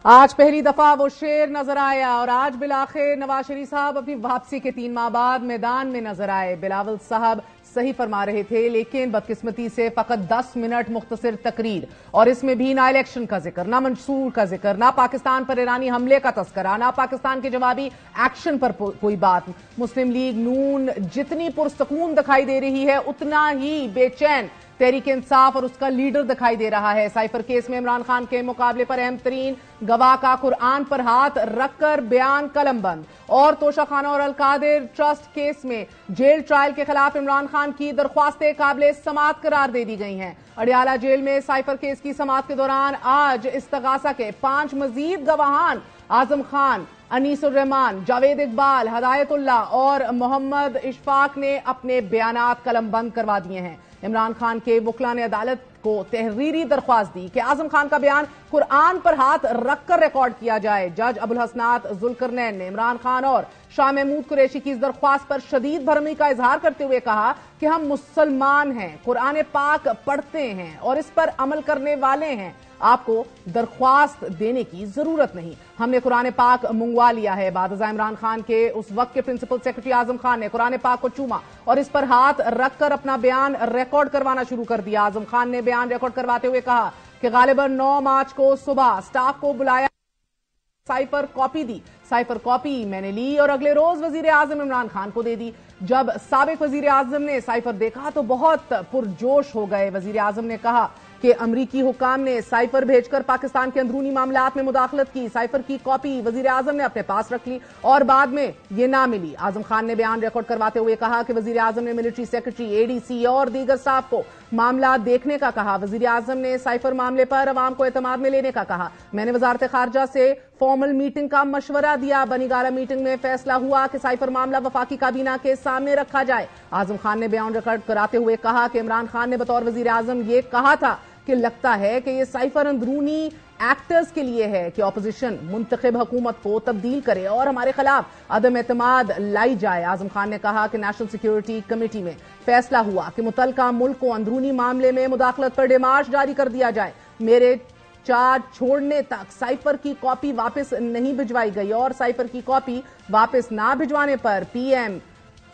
आज पहली दफा वो शेर नजर आया और आज बिलाखिर नवाज शरीफ साहब अपनी वापसी के 3 माह बाद मैदान में नजर आए। बिलावल साहब सही फरमा रहे थे, लेकिन बदकिस्मती से फकत 10 मिनट मुख्तसर तकरीर और इसमें भी ना इलेक्शन का जिक्र, ना मंसूर का जिक्र, ना पाकिस्तान पर ईरानी हमले का तस्करा, ना पाकिस्तान के जवाबी एक्शन पर कोई बात। मुस्लिम लीग नून जितनी पुरसकून दिखाई दे रही है उतना ही बेचैन तहरीक इंसाफ और उसका लीडर दिखाई दे रहा है। साइफर केस में इमरान खान के मुकाबले पर अहम तरीन गवाह का कुरान पर हाथ रखकर बयान कलमबंद। और तोशाखाना और अलकादिर ट्रस्ट केस में जेल ट्रायल के खिलाफ इमरान खान की दरख्वास्तें काबिले समाअत करार दे दी गई हैं। अडियाला जेल में साइफर केस की समाअत के दौरान आज इस्तगासा के 5 मजीद गवाहान आजम खान, अनीसुर रहमान, जावेद इकबाल, हदायतुल्ला और मोहम्मद इशफाक ने अपने बयानात कलमबंद करवा दिए हैं। इमरान खान के वकला ने अदालत को तहरीरी दरख्वास्त दी कि आजम खान का बयान कुरान पर हाथ रखकर रिकॉर्ड किया जाए। जज अबुल हसनात जुल्करनैन ने इमरान खान और शाह महमूद कुरैशी की इस दरख्वास्त पर शदीद भरमी का इजहार करते हुए कहा कि हम मुसलमान हैं, कुरान पाक पढ़ते हैं और इस पर अमल करने वाले हैं। आपको दरख्वास्त देने की जरूरत नहीं, हमने कुरान पाक मंगवा लिया है। बादशाह इमरान खान के उस वक्त के प्रिंसिपल सेक्रेटरी आजम खान ने कुरान पाक को चूमा और इस पर हाथ रखकर अपना बयान रिकॉर्ड करवाना शुरू कर दिया। आजम खान ने बयान रिकॉर्ड करवाते हुए कहा कि गालिबन 9 मार्च को सुबह स्टाफ को बुलाया, साइफर कॉपी दी, साइफर कॉपी मैंने ली और अगले रोज वजीर आजम इमरान खान को दे दी। जब साबिक वजीर आजम ने साइफर देखा तो बहुत पुरजोश हो गए। वजीर आजम ने कहा कि अमरीकी हुक्काम ने साइफर भेजकर पाकिस्तान के अंदरूनी मामलात में मुदाखलत की। साइफर की कॉपी वजीर आजम ने अपने पास रख ली और बाद में ये ना मिली। आजम खान ने बयान रिकॉर्ड करवाते हुए कहा कि वजीर आजम ने मिलिट्री सेक्रेटरी, एडीसी और दीगर स्टाफ को मामला देखने का कहा। वजीर आजम ने साइफर मामले पर अवाम को एतमाद में लेने का कहा। मैंने वजारत खारजा से फॉर्मल मीटिंग का मशवरा दिया। बनीगारा मीटिंग में फैसला हुआ कि साइफर मामला वफाकी काबीना के सामने रखा जाए। आजम खान ने बयान रिकॉर्ड कराते हुए कहा कि इमरान खान ने बतौर वजीर आजम ये कहा था कि लगता है कि ये साइफर अंदरूनी एक्टर्स के लिए है कि ऑपोजिशन मुंतखब हुकूमत को तब्दील करे और हमारे खिलाफ अदम एतमाद लाई जाए। आजम खान ने कहा कि नेशनल सिक्योरिटी कमेटी में फैसला हुआ कि मुतल्लिका मुल्क को अंदरूनी मामले में मुदाखलत पर डिमार्च जारी कर दिया जाए। मेरे चार्ज छोड़ने तक साइफर की कॉपी वापस नहीं भिजवाई गई और साइफर की कॉपी वापस ना भिजवाने पर पीएम,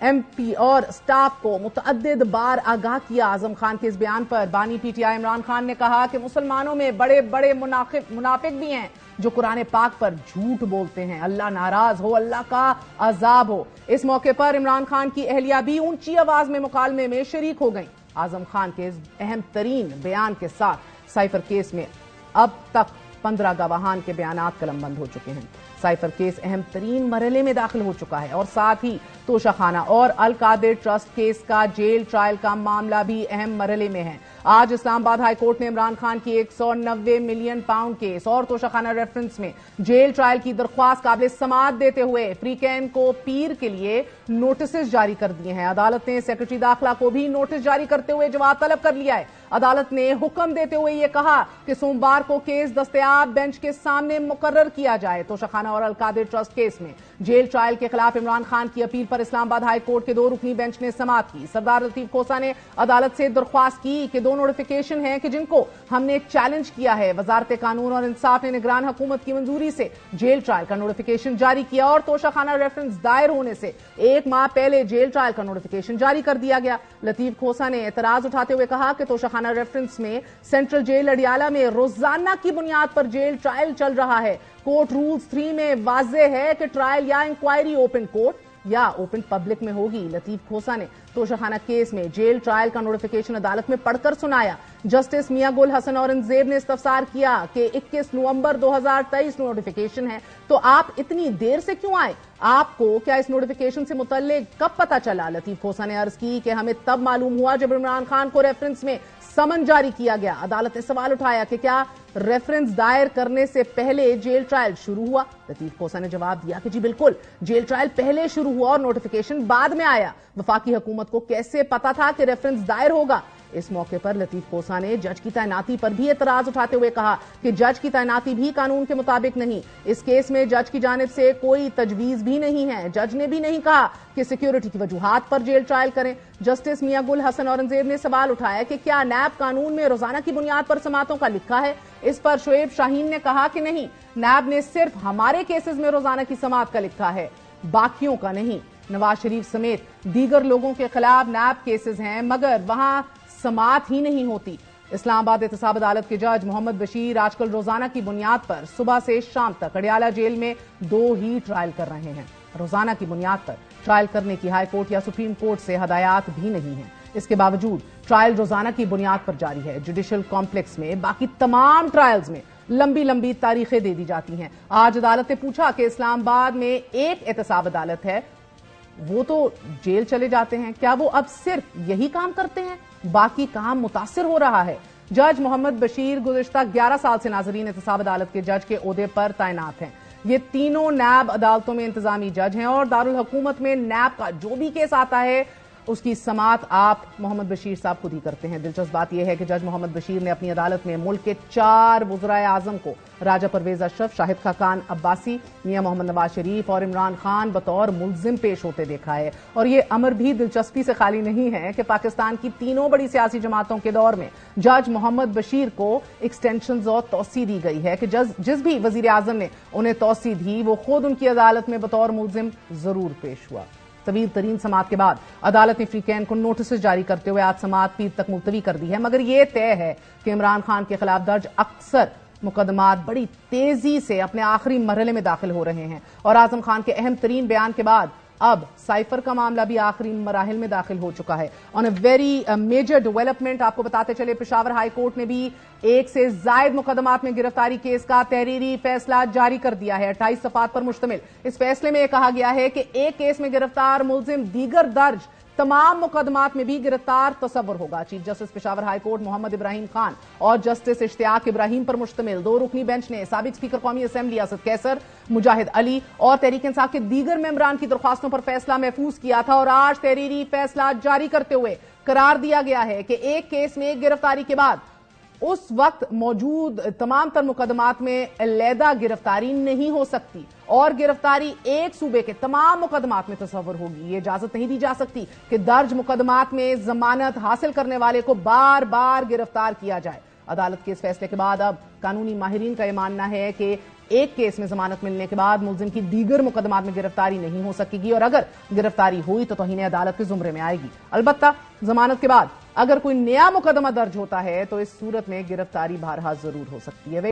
एमपी और स्टाफ को मुतअद्दिद बार आगाह किया। आजम खान के इस बयान पर बानी पीटीआई इमरान खान ने कहा कि मुसलमानों में बड़े बड़े मुनाफिक भी हैं जो कुरान पाक पर झूठ बोलते हैं। अल्लाह नाराज हो, अल्लाह का अजाब हो। इस मौके पर इमरान खान की अहलिया भी ऊंची आवाज में मुकालमे में शरीक हो गई। आजम खान के इस अहम तरीन बयान के साथ साइफर केस में अब तक 15 गवाहान के बयानात कलमबंद हो चुके हैं। साइफर केस अहम तरीन मरहले में दाखिल हो चुका है और साथ ही तोशाखाना और अलकादिर ट्रस्ट केस का जेल ट्रायल का मामला भी अहम मरहले में है। आज इस्लामाबाद हाई कोर्ट ने इमरान खान की 190 मिलियन पाउंड केस और तोशाखाना रेफरेंस में जेल ट्रायल की दरख्वास्त काबिल समाअत देते हुए फ्रीकैन को पीर के लिए नोटिस जारी कर दिए हैं। अदालत ने सेक्रेटरी दाखिला को भी नोटिस जारी करते हुए जवाब तलब कर लिया है। अदालत ने हुक्म देते हुए यह कहा कि सोमवार को केस दस्तयाब बेंच के सामने मुकर्रर किया जाए। तोशाखाना और अलकादिर ट्रस्ट केस में जेल ट्रायल के खिलाफ इमरान खान की अपील पर इस्लामाबाद हाई कोर्ट के 2 रुकनी बेंच ने समाअत की। सरदार लतीफ खोसा ने अदालत से दरख्वास्त की कि 2 नोटिफिकेशन हैं कि जिनको हमने चैलेंज किया है। वजारत कानून और इंसाफ ने निगरान हुकूमत की मंजूरी से जेल ट्रायल का नोटिफिकेशन जारी किया और तोशाखाना रेफरेंस दायर होने से 1 माह पहले जेल ट्रायल का नोटिफिकेशन जारी कर दिया गया। लतीफ खोसा ने एतराज उठाते हुए कहा कि तोशाखाना रेफरेंस में सेंट्रल जेल अडियाला में रोजाना की बुनियाद पर जेल ट्रायल चल रहा है। कोर्ट रूल्स 3 में वाज़ेह है कि ट्रायल या इंक्वायरी ओपन कोर्ट या ओपन पब्लिक में होगी। लतीफ खोसा ने तोशाखाना केस में जेल ट्रायल का नोटिफिकेशन अदालत में पढ़कर सुनाया। जस्टिस मियां गुल हसन औरंगजेब ने इस्तफसार किया कि 21 नवंबर 2023 नोटिफिकेशन है तो आप इतनी देर से क्यों आए? आपको क्या इस नोटिफिकेशन से मुतल्लिक कब पता चला? लतीफ खोसा ने अर्ज की कि हमें तब मालूम हुआ जब इमरान खान को रेफरेंस में समन जारी किया गया। अदालत ने सवाल उठाया कि क्या रेफरेंस दायर करने से पहले जेल ट्रायल शुरू हुआ? लतीफ खोसा ने जवाब दिया कि जी बिल्कुल, जेल ट्रायल पहले शुरू हुआ और नोटिफिकेशन बाद में आया। वफाकी हुकूमत को कैसे पता था कि रेफरेंस दायर होगा? इस मौके पर लतीफ खोसा ने जज की तैनाती पर भी एतराज उठाते हुए कहा कि जज की तैनाती भी कानून के मुताबिक नहीं। इस केस में जज की जानिब से कोई तजवीज भी नहीं है। जज ने भी नहीं कहा कि सिक्योरिटी की वजूहात पर जेल ट्रायल करें। जस्टिस मियां गुल हसन औरंगजेब ने सवाल उठाया कि क्या नैब कानून में रोजाना की बुनियाद पर समातों का लिखा है। इस पर शोएब शाहीन ने कहा कि नहीं, नैब ने सिर्फ हमारे केसेस में रोजाना की समात का लिखा है, बाकियों का नहीं। नवाज शरीफ समेत दीगर लोगों के खिलाफ नैब केसेस हैं मगर वहां समात ही नहीं होती। इस्लामाबाद एहतसाब अदालत के जज मोहम्मद बशीर आजकल रोजाना की बुनियाद पर सुबह से शाम तक अडियाला जेल में 2 ही ट्रायल कर रहे हैं। रोजाना की बुनियाद पर ट्रायल करने की हाई कोर्ट या सुप्रीम कोर्ट से हदायत भी नहीं है। इसके बावजूद ट्रायल रोजाना की बुनियाद पर जारी है। जुडिशल कॉम्प्लेक्स में बाकी तमाम ट्रायल्स में लंबी लंबी तारीखें दे दी जाती हैं। आज अदालत ने पूछा कि इस्लामाबाद में एक एहतसाब अदालत है, वो तो जेल चले जाते हैं, क्या वो अब सिर्फ यही काम करते हैं, बाकी काम मुतासिर हो रहा है। जज मोहम्मद बशीर गुज़िश्ता 11 साल से नाज़रीन एहतसाब अदालत के जज के ओहदे पर तैनात हैं। ये तीनों नैब अदालतों में इंतजामी जज हैं और दारुल हुकूमत में नैब का जो भी केस आता है उसकी समात आप मोहम्मद बशीर साहब खुद ही करते हैं। दिलचस्प बात यह है कि जज मोहम्मद बशीर ने अपनी अदालत में मुल्क के 4 वज़राए आज़म को, राजा परवेज अशरफ, शाहिद खाकान अब्बासी, मियां मोहम्मद नवाज शरीफ और इमरान खान, बतौर मुल्जिम पेश होते देखा है। और ये अमर भी दिलचस्पी से खाली नहीं है कि पाकिस्तान की तीनों बड़ी सियासी जमातों के दौर में जज मोहम्मद बशीर को एक्सटेंशन और तौसी दी गई है कि जिस भी वजीर आजम ने उन्हें तौसी दी वो खुद उनकी अदालत में बतौर मुल्जिम जरूर पेश हुआ। तवील तरीन समात के बाद अदालत ने फ्रीकैन को नोटिस जारी करते हुए आज समात पीर तक मुलतवी कर दी है। मगर यह तय है कि इमरान खान के खिलाफ दर्ज अक्सर मुकदमात बड़ी तेजी से अपने आखिरी मरहले में दाखिल हो रहे हैं और आजम खान के अहम तरीन बयान के बाद अब साइफर का मामला भी आखिरी मराहिल में दाखिल हो चुका है। On a very major development आपको बताते चले, पेशावर हाई कोर्ट ने भी 1 से जायद मुकदमात में गिरफ्तारी केस का तहरीरी फैसला जारी कर दिया है। 28 सफ़ात पर मुश्तमिल इस फैसले में यह कहा गया है कि एक केस में गिरफ्तार मुलजिम दीगर दर्ज तमाम मुकदमात में भी गिरफ्तार तस्वर होगा। Chief justice Peshawar high court Mohammad Ibrahim Khan और जस्टिस इश्तियाक इब्राहिम पर मुश्तमिल 2 रुकनी बेंच ने साबिक स्पीकर कौमी असेंबली असद कैसर, मुजाहिद अली और तहरीक इंसाफ के दीगर मेंबरान की दरख्वास्तों पर फैसला महफूज किया था और आज तहरीरी फैसला जारी करते हुए करार दिया गया है कि एक केस में गिरफ्तारी के बाद उस वक्त मौजूद तमाम तर मुकदमात में अलहदा गिरफ्तारी नहीं हो सकती और गिरफ्तारी एक सूबे के तमाम मुकदमात में तस्वर होगी। ये इजाजत नहीं दी जा सकती कि दर्ज मुकदमात में जमानत हासिल करने वाले को बार बार गिरफ्तार किया जाए। अदालत के इस फैसले के बाद अब कानूनी माहिरीन का यह मानना है कि एक केस में जमानत मिलने के बाद मुलजिम की दीगर मुकदमात में गिरफ्तारी नहीं हो सकेगी और अगर गिरफ्तारी हुई तो तौहीन अदालत के जुमरे में आएगी। अलबत्ता जमानत के बाद अगर कोई नया मुकदमा दर्ज होता है तो इस सूरत में गिरफ्तारी बहरहाल जरूर हो सकती है।